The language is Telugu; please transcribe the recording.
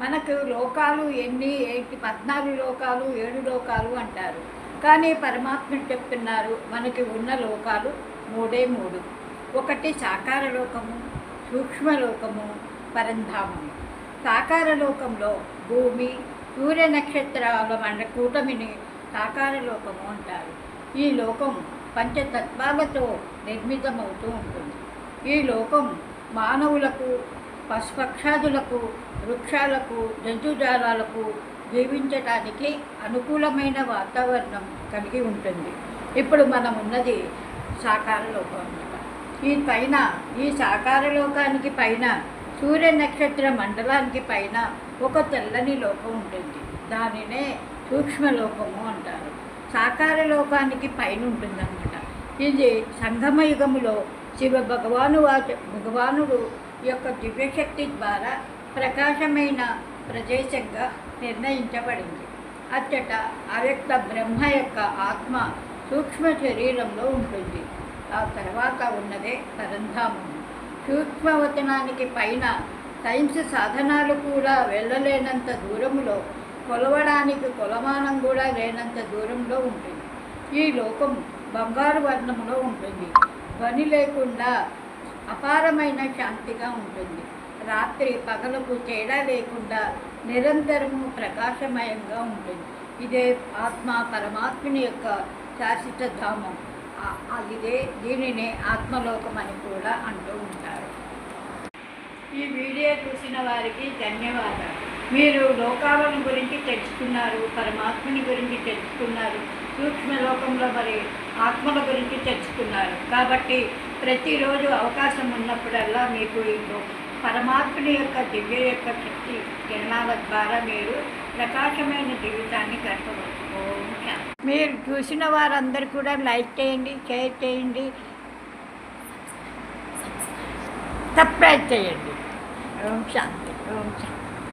మనకు లోకాలు ఎన్ని 14 లోకాలు 7 లోకాలు అంటారు. కానీ పరమాత్మ చెప్తున్నారు మనకి ఉన్న లోకాలు మూడే మూడు. ఒకటి సాకార లోకము, సూక్ష్మలోకము, పరంధామము. సాకార లోకంలో భూమి, సూర్య నక్షత్రాల కూటమిని సాకార లోకము అంటారు. ఈ లోకం పంచతత్వాలతో నిర్మితమవుతూ ఉంటుంది. ఈ లోకం మానవులకు, పశుపక్షాదులకు, వృక్షాలకు, జంతుజాలాలకు జీవించటానికి అనుకూలమైన వాతావరణం కలిగి ఉంటుంది. ఇప్పుడు మనం ఉన్నది సాకార లోకం అన్నమాట. ఈ సాకార లోకానికి పైన సూర్య నక్షత్ర మండలానికి పైన ఒక తెల్లని లోకం ఉంటుంది. దానినే సూక్ష్మలోకము అంటారు. సాకార లోకానికి పైన ఉంటుందన్నమాట. ఇది సంగమయుగములో భగవానుడు యొక్క దివ్యశక్తి ద్వారా ప్రకాశమైన ప్రదేశంగా నిర్ణయించబడింది. అచ్చట అవ్యక్త బ్రహ్మ యొక్క ఆత్మ సూక్ష్మ శరీరంలో ఉంటుంది. ఆ తర్వాత ఉన్నదే పరంధామము. సూక్ష్మవతనానికి పైన సైన్స్ సాధనాలు కూడా వెళ్ళలేనంత దూరంలో, కొలవడానికి కొలమానం కూడా లేనంత దూరంలో ఉంటుంది. ఈ లోకం బంగారు వర్ణములో ఉంటుంది. ధ్వని లేకుండా అపారమైన శాంతిగా ఉంటుంది. రాత్రి పగలకు తేడా లేకుండా నిరంతరము ప్రకాశమయంగా ఉంటుంది. ఇదే ఆత్మ పరమాత్మని యొక్క శాశ్వత ధామం. దీనినే ఆత్మలోకం అని కూడా అంటూ ఉంటారు. ఈ వీడియో చూసిన వారికి ధన్యవాదాలు. మీరు లోకాలను గురించి తెలుసుకున్నారు, పరమాత్మని గురించి తెలుసుకున్నారు, సూక్ష్మలోకంలో మరి ఆత్మల గురించి తెలుసుకున్నారు. కాబట్టి ప్రతిరోజు అవకాశం ఉన్నప్పుడల్లా మీకు ఈ పరమాత్మని యొక్క దివ్య యొక్క శక్తి కిరణాల ద్వారా మీరు ప్రకాశమైన జీవితాన్ని గడపవచ్చు. మీరు చూసిన వారందరూ కూడా లైక్ చేయండి, షేర్ చేయండి, సబ్స్క్రైబ్ చేయండి. ఓం శాంతి. ఓం శాంతి.